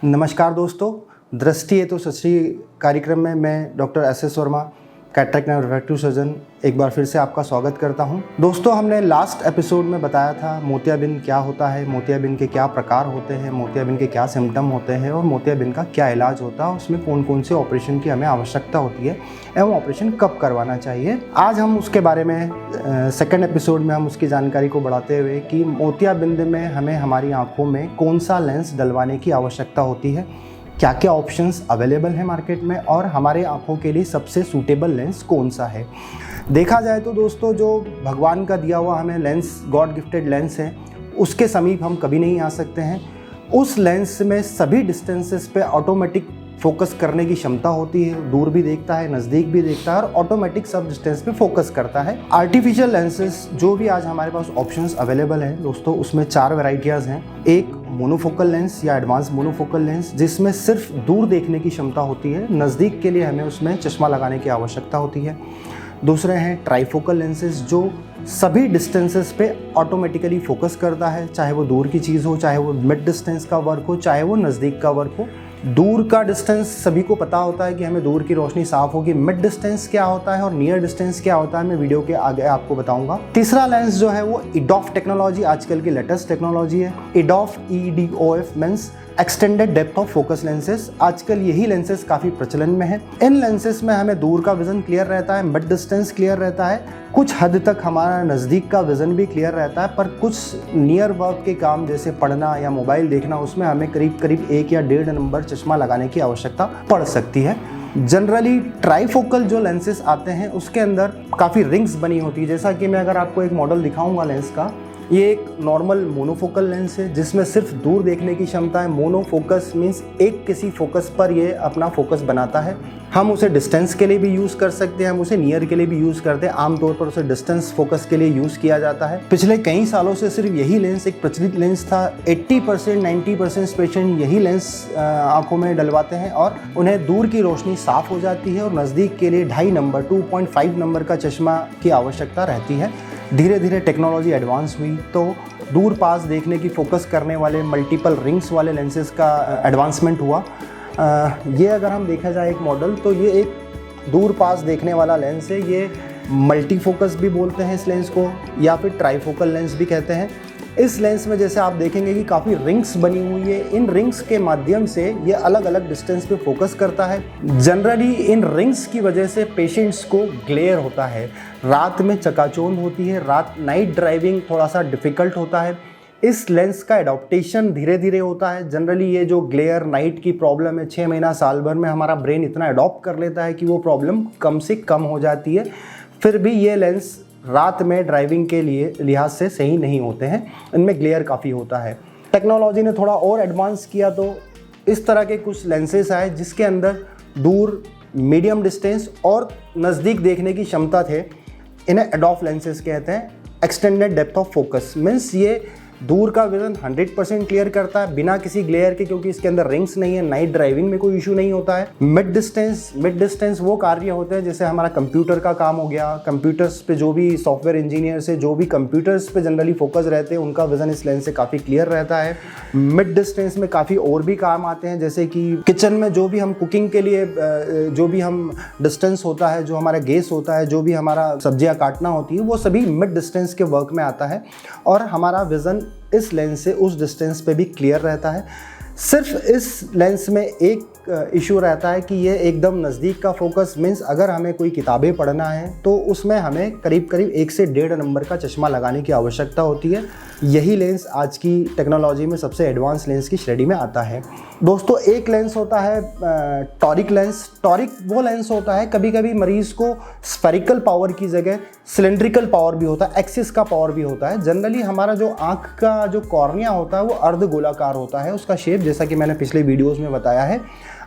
नमस्कार दोस्तों, दृष्टि है तो सच्ची कार्यक्रम में मैं doctor S Verma, cataract and refractive surgeon, एक बार फिर से आपका स्वागत करता हूं। दोस्तों, हमने लास्ट एपिसोड में बताया था मोतियाबिंद क्या होता है, मोतियाबिंद के क्या प्रकार होते हैं, मोतियाबिंद के क्या सिम्टम होते हैं और मोतियाबिंद का क्या इलाज होता है, उसमें कौन कौन से ऑपरेशन की हमें आवश्यकता होती है एवं ऑपरेशन कब करवाना चाहिए। आज हम उसके बारे में सेकेंड एपिसोड में हम उसकी जानकारी को बढ़ाते हुए कि मोतियाबिंद में हमें हमारी आँखों में कौन सा लेंस डलवाने की आवश्यकता होती है, क्या क्या ऑप्शंस अवेलेबल हैं मार्केट में और हमारे आँखों के लिए सबसे सूटेबल लेंस कौन सा है। देखा जाए तो दोस्तों, जो भगवान का दिया हुआ हमें लेंस, गॉड गिफ्टेड लेंस है, उसके समीप हम कभी नहीं आ सकते हैं। उस लेंस में सभी डिस्टेंसेस पे ऑटोमेटिक फोकस करने की क्षमता होती है, दूर भी देखता है, नज़दीक भी देखता है और ऑटोमेटिक सब डिस्टेंस पे फोकस करता है। आर्टिफिशियल लेंसेज जो भी आज हमारे पास ऑप्शंस अवेलेबल हैं दोस्तों, उसमें 4 वैराइटियाज़ हैं। एक मोनोफोकल लेंस या एडवांस मोनोफोकल लेंस, जिसमें सिर्फ दूर देखने की क्षमता होती है, नज़दीक के लिए हमें उसमें चश्मा लगाने की आवश्यकता होती है। दूसरे हैं ट्राइफोकल लेंसेज, जो सभी डिस्टेंसेस पे ऑटोमेटिकली फोकस करता है, चाहे वो दूर की चीज़ हो, चाहे वो मिड डिस्टेंस का वर्क हो, चाहे वो नज़दीक का वर्क हो। दूर का डिस्टेंस सभी को पता होता है कि हमें दूर की रोशनी साफ होगी। मिड डिस्टेंस क्या होता है और नियर डिस्टेंस क्या होता है, मैं वीडियो के आगे आपको बताऊंगा। तीसरा लेंस जो है वो EDOF टेक्नोलॉजी, आजकल की लेटेस्ट टेक्नोलॉजी है। EDOF EDOF means extended depth of focus lenses. आजकल यही लेंसेज काफ़ी प्रचलन में है। इन लेंसेज में हमें दूर का विजन क्लियर रहता है, मिड डिस्टेंस क्लियर रहता है, कुछ हद तक हमारा नज़दीक का विजन भी क्लियर रहता है, पर कुछ नियर वर्क के काम जैसे पढ़ना या मोबाइल देखना, उसमें हमें करीब करीब 1 या 1.5 नंबर चश्मा लगाने की आवश्यकता पड़ सकती है। जनरली ट्राइफोकल जो लेंसेज आते हैं उसके अंदर काफ़ी रिंग्स बनी होती है। जैसा कि मैं अगर आपको एक मॉडल दिखाऊंगा लेंस का, ये एक नॉर्मल मोनोफोकल लेंस है जिसमें सिर्फ दूर देखने की क्षमता है। मोनोफोकस मीन्स एक किसी फोकस पर ये अपना फोकस बनाता है। हम उसे डिस्टेंस के लिए भी यूज़ कर सकते हैं, हम उसे नियर के लिए भी यूज़ करते हैं। आमतौर पर उसे डिस्टेंस फोकस के लिए यूज़ किया जाता है। पिछले कई सालों से सिर्फ यही लेंस एक प्रचलित लेंस था। 80% 90% पेशेंट यही लेंस आंखों में डलवाते हैं और उन्हें दूर की रोशनी साफ हो जाती है और नज़दीक के लिए 2.5 नंबर 2.5 नंबर का चश्मा की आवश्यकता रहती है। धीरे धीरे टेक्नोलॉजी एडवांस हुई तो दूर पास देखने की फोकस करने वाले मल्टीपल रिंग्स वाले लेंसेज का एडवांसमेंट हुआ। ये अगर हम देखा जाए एक मॉडल, तो ये एक दूर पास देखने वाला लेंस है। ये मल्टी फोकस भी बोलते हैं इस लेंस को, या फिर ट्राइफोकल लेंस भी कहते हैं। इस लेंस में जैसे आप देखेंगे कि काफ़ी रिंग्स बनी हुई है। इन रिंग्स के माध्यम से ये अलग अलग डिस्टेंस पे फोकस करता है। जनरली इन रिंग्स की वजह से पेशेंट्स को ग्लेयर होता है, रात में चकाचौंध होती है, नाइट ड्राइविंग थोड़ा सा डिफ़िकल्ट होता है। इस लेंस का एडॉप्टेशन धीरे धीरे होता है। जनरली ये जो ग्लेयर नाइट की प्रॉब्लम है, 6 महीना साल भर में हमारा ब्रेन इतना अडॉप्ट कर लेता है कि वो प्रॉब्लम कम से कम हो जाती है। फिर भी ये लेंस रात में ड्राइविंग के लिए लिहाज से सही नहीं होते हैं, इनमें ग्लेयर काफ़ी होता है। टेक्नोलॉजी ने थोड़ा और एडवांस किया तो इस तरह के कुछ लेंसेज आए जिसके अंदर दूर, मीडियम डिस्टेंस और नज़दीक देखने की क्षमता थे। इन्हें एडॉफ लेंसेज कहते हैं। Extended depth of focus means ये दूर का विजन 100% क्लियर करता है बिना किसी ग्लेयर के, क्योंकि इसके अंदर रिंग्स नहीं है। नाइट ड्राइविंग में कोई इशू नहीं होता है। मिड डिस्टेंस वो कार्य होते हैं जैसे हमारा कंप्यूटर का काम हो गया। कंप्यूटर्स पे जो भी सॉफ्टवेयर इंजीनियर्स है, जो भी कंप्यूटर्स पे जनरली फोकस रहते हैं, उनका विजन इस लेंस से काफ़ी क्लियर रहता है। मिड डिस्टेंस में काफ़ी और भी काम आते हैं, जैसे कि किचन में जो भी हम कुकिंग के लिए जो भी हम डिस्टेंस होता है, जो हमारा गैस होता है, जो भी हमारा सब्जियाँ काटना होती है, वो सभी मिड डिस्टेंस के वर्क में आता है और हमारा विज़न इस लेंस से उस डिस्टेंस पे भी क्लियर रहता है। सिर्फ इस लेंस में एक इशू रहता है कि ये एकदम नज़दीक का फोकस मीन्स अगर हमें कोई किताबें पढ़ना है तो उसमें हमें करीब करीब 1 से 1.5 नंबर का चश्मा लगाने की आवश्यकता होती है। यही लेंस आज की टेक्नोलॉजी में सबसे एडवांस लेंस की श्रेणी में आता है। दोस्तों, एक लेंस होता है टॉरिक लेंस। टॉरिक वो लेंस होता है, कभी कभी मरीज़ को स्फेरिकल पावर की जगह सिलेंड्रिकल पावर भी होता है, एक्सिस का पावर भी होता है। जनरली हमारा जो आँख का जो कॉर्निया होता है वो अर्ध गोलाकार होता है, उसका शेप, जैसा कि मैंने पिछले वीडियोज़ में बताया है।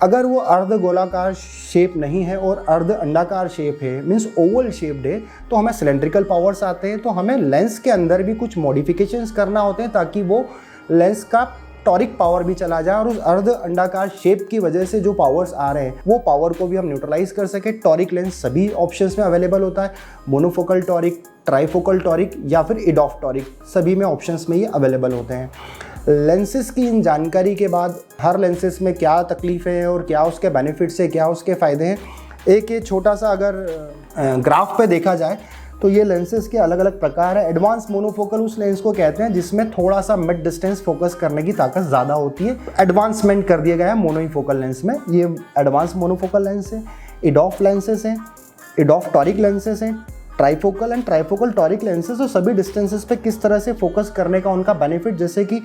अगर वो अर्ध गोलाकार शेप नहीं है और अर्ध अंडाकार शेप है मीन्स ओवल शेप्ड है, तो हमें सिलेंड्रिकल पावर्स आते हैं। तो हमें लेंस के अंदर भी कुछ मॉडिफिकेशंस करना होते हैं ताकि वो लेंस का टॉरिक पावर भी चला जाए और उस अर्ध अंडाकार शेप की वजह से जो पावर्स आ रहे हैं वो पावर को भी हम न्यूट्रलाइज कर सके। टॉरिक लेंस सभी ऑप्शंस में अवेलेबल होता है, मोनोफोकल टॉरिक, ट्राइफोकल टॉरिक या फिर इडॉफ टॉरिक, सभी में ऑप्शंस में ये अवेलेबल होते हैं। लेंसेज की इन जानकारी के बाद हर लेंसेज में क्या तकलीफ़ें हैं और क्या उसके बेनिफिट्स है, क्या उसके फ़ायदे हैं, एक ये छोटा सा अगर ग्राफ पे देखा जाए तो ये लेंसेज के अलग अलग प्रकार है। एडवांस मोनोफोकल उस लेंस को कहते हैं जिसमें थोड़ा सा मिड डिस्टेंस फोकस करने की ताकत ज़्यादा होती है। एडवांसमेंट कर दिया गया है मोनोफोकल लेंस में। ये एडवांस मोनोफोकल लेंस है। इडॉफ लेंसेज हैं, इडॉफ टॉरिक लेंसेज हैं, trifocal and trifocal toric lenses. और सभी डिस्टेंसेस पे किस तरह से फोकस करने का उनका बेनिफिट, जैसे कि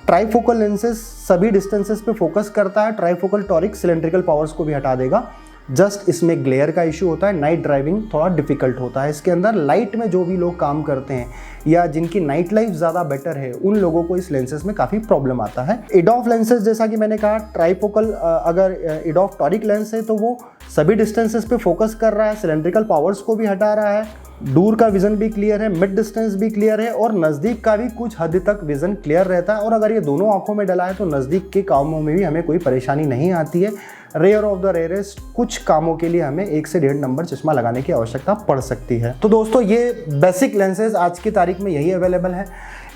ट्राइफोकल लेंसेज सभी डिस्टेंसेस पे फोकस करता है, ट्राइफोकल टॉरिक सिलेंड्रिकल पावर्स को भी हटा देगा। जस्ट इसमें ग्लेयर का इशू होता है, नाइट ड्राइविंग थोड़ा डिफिकल्ट होता है। इसके अंदर लाइट में जो भी लोग काम करते हैं या जिनकी नाइट लाइफ ज़्यादा बेटर है उन लोगों को इस लेंसेज में काफ़ी प्रॉब्लम आता है। इडॉफ लेंसेज जैसा कि मैंने कहा, ट्राइफोकल अगर इडॉफ टॉरिक लेंस है तो वो सभी डिस्टेंसेस पे फोकस कर रहा है, सिलेंड्रिकल पावर्स को भी हटा रहा है, दूर का विजन भी क्लियर है, मिड डिस्टेंस भी क्लियर है और नज़दीक का भी कुछ हद तक विजन क्लियर रहता है। और अगर ये दोनों आंखों में डला है तो नज़दीक के कामों में भी हमें कोई परेशानी नहीं आती है। रेयर ऑफ द रेयरेस्ट कुछ कामों के लिए हमें 1 से 1.5 नंबर चश्मा लगाने की आवश्यकता पड़ सकती है। तो दोस्तों ये बेसिक लेंसेज आज की तारीख में यही अवेलेबल है।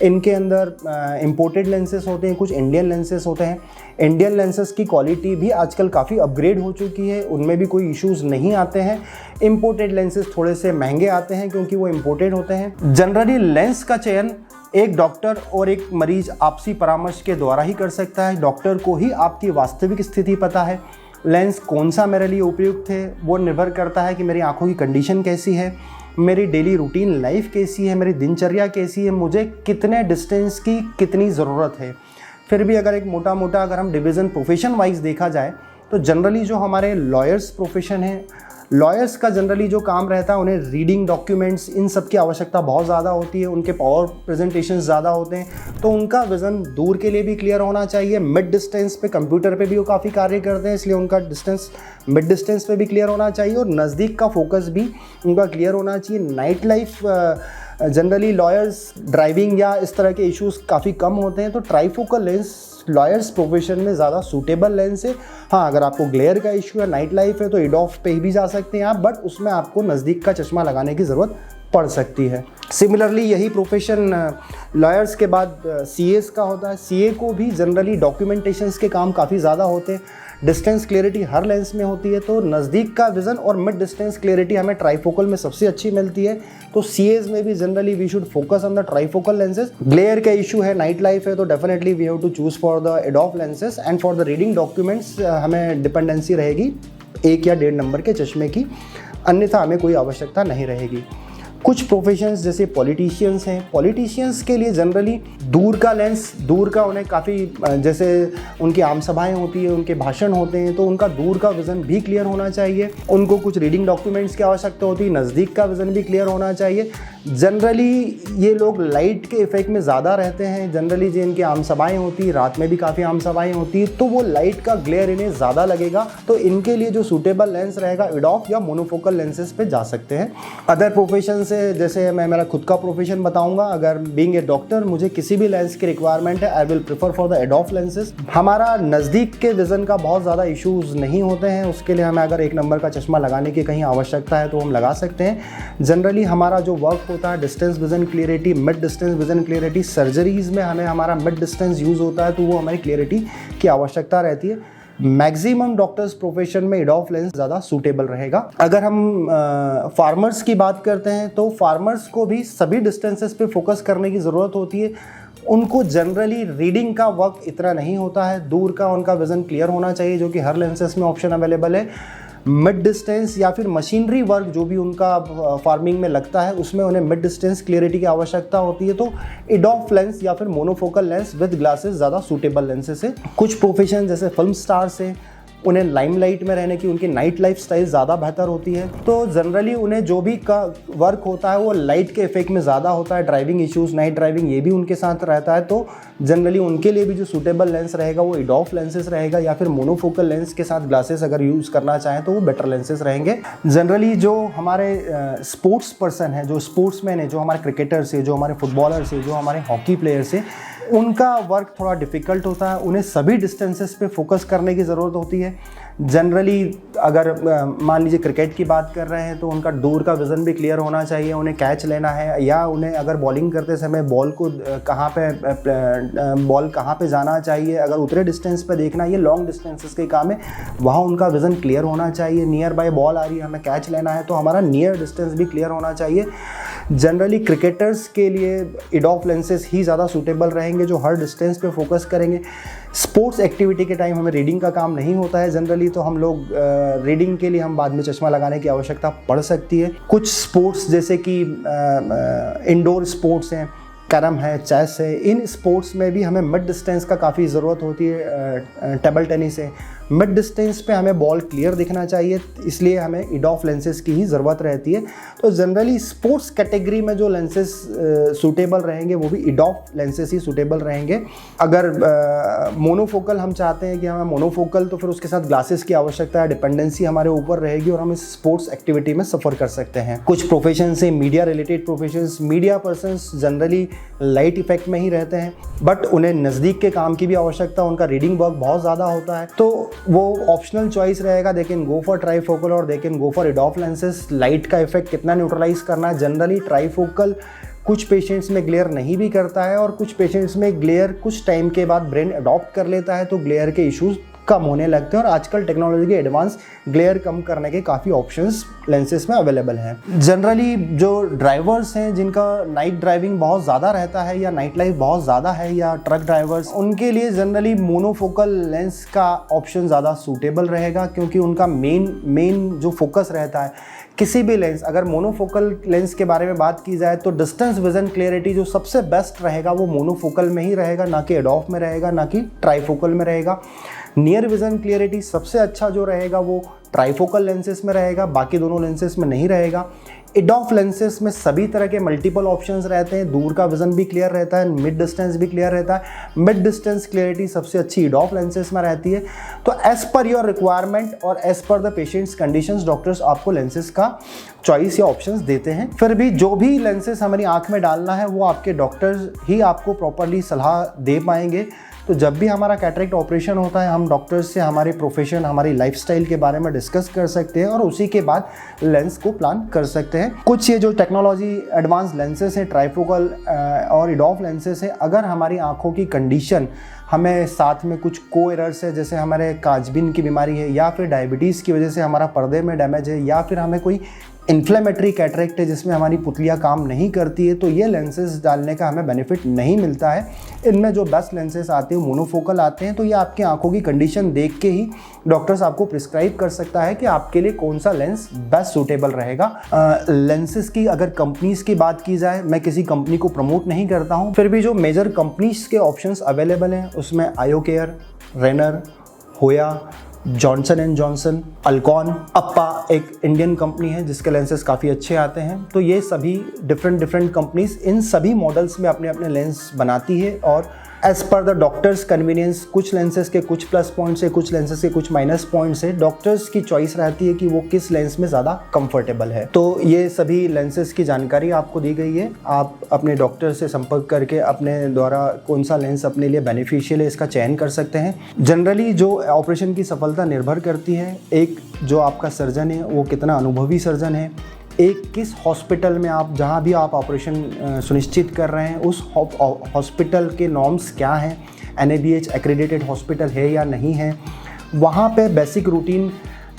इनके अंदर इंपोर्टेड लेंसेज होते हैं, कुछ इंडियन लेंसेज होते हैं। इंडियन लेंसेज की क्वालिटी भी आजकल काफ़ी अपग्रेड हो चुकी है, उनमें भी कोई इश्यूज़ नहीं आते हैं। इंपोर्टेड लेंसेज थोड़े से महंगे आते हैं क्योंकि वो इंपोर्टेड होते हैं। जनरली लेंस का चयन एक डॉक्टर और एक मरीज आपसी परामर्श के द्वारा ही कर सकता है। डॉक्टर को ही आपकी वास्तविक स्थिति पता है। लेंस कौन सा मेरे लिए उपयुक्त है वो निर्भर करता है कि मेरी आंखों की कंडीशन कैसी है, मेरी डेली रूटीन लाइफ कैसी है, मेरी दिनचर्या कैसी है, मुझे कितने डिस्टेंस की कितनी ज़रूरत है। फिर भी अगर एक मोटा अगर हम डिवीज़न प्रोफेशन वाइज देखा जाए तो जनरली जो हमारे लॉयर्स प्रोफेशन है, लॉयर्स का जनरली जो काम रहता है उन्हें रीडिंग डॉक्यूमेंट्स इन सब की आवश्यकता बहुत ज़्यादा होती है। उनके पावर प्रेजेंटेशन ज़्यादा होते हैं तो उनका विज़न दूर के लिए भी क्लियर होना चाहिए। मिड डिस्टेंस पे कंप्यूटर पे भी वो काफ़ी कार्य करते हैं, इसलिए उनका डिस्टेंस मिड डिस्टेंस पे भी क्लियर होना चाहिए और नज़दीक का फोकस भी उनका क्लियर होना चाहिए। Night life generally lawyers driving या इस तरह के इश्यूज़ काफ़ी कम होते हैं तो ट्राइफोकल लेंस लॉयर्स प्रोफेशन में ज़्यादा सूटेबल लेंस है। हाँ, अगर आपको ग्लेयर का इशू है, नाइट लाइफ है तो इडॉफ पे भी जा सकते हैं आप, बट उसमें आपको नज़दीक का चश्मा लगाने की ज़रूरत पड़ सकती है। सिमिलरली यही प्रोफेशन लॉयर्स के बाद सीएस का होता है। सीए को भी जनरली डॉक्यूमेंटेशंस के काम काफ़ी ज़्यादा होते हैं। डिस्टेंस क्लियरिटी हर लेंस में होती है तो नज़दीक का विज़न और मिड डिस्टेंस क्लियरिटी हमें ट्राइफोकल में सबसे अच्छी मिलती है। तो सीएस में भी generally we should focus on the trifocal lenses. Glare का इशू है, नाइट लाइफ है तो definitely we have to choose for the EDOF lenses. And for the reading documents हमें डिपेंडेंसी रहेगी 1 या 1.5 नंबर के चश्मे की, अन्यथा हमें कोई आवश्यकता नहीं रहेगी। कुछ प्रोफेशंस जैसे पॉलिटिशियंस हैं, पॉलिटिशियंस के लिए जनरली दूर का लेंस, दूर का उन्हें काफ़ी जैसे उनकी आम सभाएं होती है, उनके भाषण होते हैं तो उनका दूर का विज़न भी क्लियर होना चाहिए। उनको कुछ रीडिंग डॉक्यूमेंट्स की आवश्यकता होती है, नज़दीक का विज़न भी क्लियर होना चाहिए। जनरली ये लोग लाइट के इफेक्ट में ज़्यादा रहते हैं। जनरली जो इनकी आम सभाएँ होती हैं, रात में भी काफ़ी आम सभाएँ होती हैं तो वो लाइट का ग्लेयर इन्हें ज़्यादा लगेगा। तो इनके लिए जो सूटेबल लेंस रहेगा इडॉफ या मोनोफोकल लेंसेज पे जा सकते हैं। अदर प्रोफेशन से जैसे मैं मेरा खुद का प्रोफेशन बताऊंगा, अगर बीइंग ए डॉक्टर मुझे किसी भी लेंस की रिक्वायरमेंट है, I will prefer for the EDOF lenses. हमारा नज़दीक के विज़न का बहुत ज़्यादा इश्यूज़ नहीं होते हैं, उसके लिए हमें अगर 1 नंबर का चश्मा लगाने की कहीं आवश्यकता है तो हम लगा सकते हैं। जनरली हमारा जो वर्क होता है distance vision clarity, mid distance vision clarity, surgeries में हमें हमारा मिड डिस्टेंस यूज़ होता है तो वो हमारी क्लियरिटी की आवश्यकता रहती है। मैक्सिमम डॉक्टर्स प्रोफेशन में इडॉफ लेंस ज़्यादा सूटेबल रहेगा। अगर हम फार्मर्स की बात करते हैं तो फार्मर्स को भी सभी डिस्टेंसेस पे फोकस करने की ज़रूरत होती है। उनको जनरली रीडिंग का वर्क इतना नहीं होता है, दूर का उनका विज़न क्लियर होना चाहिए जो कि हर लेंसेस में ऑप्शन अवेलेबल है। मिड डिस्टेंस या फिर मशीनरी वर्क जो भी उनका फार्मिंग में लगता है उसमें उन्हें मिड डिस्टेंस क्लियरिटी की आवश्यकता होती है तो इडॉफ लेंस या फिर मोनोफोकल लेंस विद ग्लासेस ज़्यादा सूटेबल लेंसेस है। कुछ प्रोफेशन जैसे फिल्म स्टार्स हैं, उन्हें लाइमलाइट में रहने की उनकी नाइट लाइफ स्टाइल ज़्यादा बेहतर होती है तो जनरली उन्हें जो भी का वर्क होता है वो लाइट के इफेक्ट में ज़्यादा होता है। ड्राइविंग इश्यूज़, नाइट ड्राइविंग ये भी उनके साथ रहता है तो जनरली उनके लिए भी जो सूटेबल लेंस रहेगा वो इडॉफ लेंसेज रहेगा या फिर मोनोफोकल लेंस के साथ ग्लासेस अगर यूज़ करना चाहें तो वो बेटर लेंसेज रहेंगे। जनरली जो हमारे स्पोर्ट्स पर्सन है, जो स्पोर्ट्समैन है, जो हमारे क्रिकेटर्स है, जो हमारे फुटबॉलर्स है, जो हमारे हॉकी प्लेयर्स है, उनका वर्क थोड़ा डिफ़िकल्ट होता है, उन्हें सभी डिस्टेंसेस पे फोकस करने की ज़रूरत होती है। जनरली अगर मान लीजिए क्रिकेट की बात कर रहे हैं तो उनका दूर का विज़न भी क्लियर होना चाहिए, उन्हें कैच लेना है या उन्हें अगर बॉलिंग करते समय बॉल कहाँ पे जाना चाहिए, अगर उतरे डिस्टेंस पे देखना, ये लॉन्ग डिस्टेंसेस के काम है, वहाँ उनका विज़न क्लियर होना चाहिए। नियर बाय बॉल आ रही है, हमें कैच लेना है तो हमारा नियर डिस्टेंस भी क्लियर होना चाहिए। जनरली क्रिकेटर्स के लिए इडॉफ लेंसेज ही ज़्यादा सूटेबल रहेंगे जो हर डिस्टेंस पे फोकस करेंगे। स्पोर्ट्स एक्टिविटी के टाइम हमें रीडिंग का काम नहीं होता है जनरली, तो हम लोग रीडिंग के लिए हम बाद में चश्मा लगाने की आवश्यकता पड़ सकती है। कुछ स्पोर्ट्स जैसे कि इंडोर स्पोर्ट्स हैं, कैरम है, चेस है, इन स्पोर्ट्स में भी हमें मिड डिस्टेंस का काफ़ी ज़रूरत होती है। टेबल टेनिस है, मिड डिस्टेंस पे हमें बॉल क्लियर दिखना चाहिए, इसलिए हमें इडॉफ लेंसेज की ही ज़रूरत रहती है। तो जनरली स्पोर्ट्स कैटेगरी में जो लेंसेज सूटेबल रहेंगे वो भी इडॉफ लेंसेज ही सूटेबल रहेंगे। अगर मोनोफोकल हम चाहते हैं कि हमें मोनोफोकल, तो फिर उसके साथ ग्लासेस की आवश्यकता है, डिपेंडेंसी हमारे ऊपर रहेगी और हम इस स्पोर्ट्स एक्टिविटी में सफ़र कर सकते हैं। कुछ प्रोफेशन से media related professions, media persons generally light effect में ही रहते हैं, बट उन्हें नज़दीक के काम की भी आवश्यकता, उनका रीडिंग वर्क बहुत ज़्यादा होता है, तो वो ऑप्शनल चॉइस रहेगा। They can go for trifocal और they can go for EDOF lenses. Light का इफेक्ट कितना न्यूट्रलाइज करना है, जनरली ट्राईफोकल कुछ पेशेंट्स में ग्लेयर नहीं भी करता है और कुछ पेशेंट्स में ग्लेयर कुछ टाइम के बाद ब्रेन अडॉप्ट कर लेता है, तो ग्लेयर के इश्यूज़ कम होने लगते हैं और आजकल टेक्नोलॉजी के एडवांस ग्लेयर कम करने के काफ़ी ऑप्शंस लेंसेज में अवेलेबल हैं। जनरली जो ड्राइवर्स हैं जिनका नाइट ड्राइविंग बहुत ज़्यादा रहता है या नाइट लाइफ बहुत ज़्यादा है, या ट्रक ड्राइवर्स, उनके लिए जनरली मोनोफोकल लेंस का ऑप्शन ज़्यादा सूटेबल रहेगा, क्योंकि उनका मेन जो फोकस रहता है किसी भी लेंस, अगर मोनोफोकल लेंस के बारे में बात की जाए तो डिस्टेंस विजन क्लियरिटी जो सबसे बेस्ट रहेगा वो मोनोफोकल में ही रहेगा, ना कि एडॉफ में रहेगा, ना कि ट्राईफोकल में रहेगा। नियर विजन क्लियरिटी सबसे अच्छा जो रहेगा वो ट्राईफोकल लेंसेज में रहेगा, बाकी दोनों लेंसेज में नहीं रहेगा। इडॉफ लेंसेज में सभी तरह के मल्टीपल ऑप्शंस रहते हैं, दूर का विजन भी क्लियर रहता है, मिड डिस्टेंस भी क्लियर रहता है। मिड डिस्टेंस क्लियरिटी सबसे अच्छी इडॉफ लेंसेज में रहती है। तो एज पर योर रिक्वायरमेंट और as per the patients conditions doctors आपको लेंसेज का चॉइस या ऑप्शंस देते हैं। फिर भी जो भी लेंसेज हमारी आँख में डालना है वो आपके डॉक्टर्स ही आपको प्रॉपरली सलाह दे पाएंगे। तो जब भी हमारा कैटरेक्ट ऑपरेशन होता है हम डॉक्टर्स से हमारे प्रोफेशन, हमारी लाइफस्टाइल के बारे में डिस्कस कर सकते हैं और उसी के बाद लेंस को प्लान कर सकते हैं। कुछ ये जो टेक्नोलॉजी एडवांस लेंसेज हैं, ट्राईफोकल और इडॉफ लेंसेज हैं, अगर हमारी आंखों की कंडीशन हमें साथ में कुछ को एरर्स है, जैसे हमारे काजबीन की बीमारी है या फिर डायबिटीज़ की वजह से हमारा पर्दे में डैमेज है या फिर हमें कोई इन्फ्लेमेटरी कैटरेक्ट है जिसमें हमारी पुतलियाँ काम नहीं करती है, तो ये लेंसेज डालने का हमें बेनिफिट नहीं मिलता है। इनमें जो बेस्ट लेंसेज आते हैं मोनोफोकल आते हैं, तो ये आपकी आंखों की कंडीशन देख के ही डॉक्टर्स आपको प्रिस्क्राइब कर सकता है कि आपके लिए कौन सा लेंस बेस्ट सूटेबल रहेगा। लेंसेज की अगर कंपनीज़ की बात की जाए, मैं किसी कंपनी को प्रमोट नहीं करता हूँ, फिर भी जो मेजर कंपनीज़ के ऑप्शंस अवेलेबल हैं उसमें आयो केयर, रेनर, होया, जॉनसन एंड जॉनसन, अल्कॉन, अप्पा एक इंडियन कंपनी है जिसके लेंसेज काफ़ी अच्छे आते हैं। तो ये सभी डिफरेंट कंपनीज इन सभी मॉडल्स में अपने अपने लेंस बनाती है और as per the doctors convenience, कुछ लेंसेज के कुछ प्लस पॉइंट्स है, कुछ लेंसेज के कुछ माइनस पॉइंट्स है, डॉक्टर्स की चॉइस रहती है कि वो किस लेंस में ज़्यादा कंफर्टेबल है। तो ये सभी लेंसेज की जानकारी आपको दी गई है, आप अपने डॉक्टर से संपर्क करके अपने द्वारा कौन सा लेंस अपने लिए बेनिफिशियल है इसका चयन कर सकते हैं। जनरली जो ऑपरेशन की सफलता निर्भर करती है, एक जो आपका सर्जन है वो कितना अनुभवी सर्जन है, एक किस हॉस्पिटल में आप जहाँ भी आप ऑपरेशन सुनिश्चित कर रहे हैं उस हॉस्पिटल के नॉर्म्स क्या हैं, NABH एक्रेडिटेड हॉस्पिटल है या नहीं है, वहाँ पे बेसिक रूटीन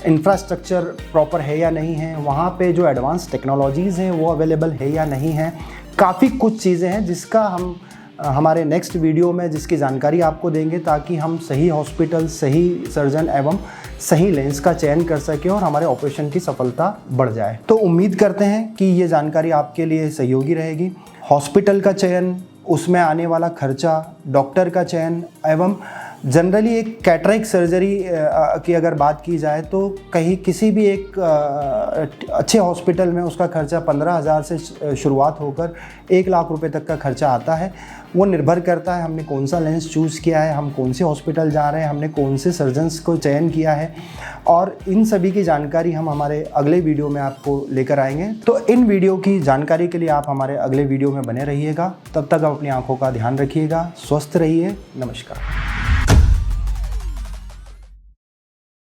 इंफ्रास्ट्रक्चर प्रॉपर है या नहीं है, वहाँ पे जो एडवांस टेक्नोलॉजीज़ हैं वो अवेलेबल है या नहीं है। काफ़ी कुछ चीज़ें हैं जिसका हम हमारे नेक्स्ट वीडियो में जिसकी जानकारी आपको देंगे, ताकि हम सही हॉस्पिटल, सही सर्जन एवं सही लेंस का चयन कर सकें और हमारे ऑपरेशन की सफलता बढ़ जाए। तो उम्मीद करते हैं कि ये जानकारी आपके लिए सहयोगी रहेगी। हॉस्पिटल का चयन, उसमें आने वाला खर्चा, डॉक्टर का चयन एवं जनरली एक कैटरेक्ट सर्जरी की अगर बात की जाए तो कहीं किसी भी एक अच्छे हॉस्पिटल में उसका खर्चा 15,000 से शुरुआत होकर 1 लाख रुपए तक का खर्चा आता है। वो निर्भर करता है हमने कौन सा लेंस चूज़ किया है, हम कौन से हॉस्पिटल जा रहे हैं, हमने कौन से सर्जन्स को चयन किया है, और इन सभी की जानकारी हम हमारे अगले वीडियो में आपको लेकर आएंगे। तो इन वीडियो की जानकारी के लिए आप हमारे अगले वीडियो में बने रहिएगा। तब तक आप अपनी आँखों का ध्यान रखिएगा, स्वस्थ रहिए। नमस्कार।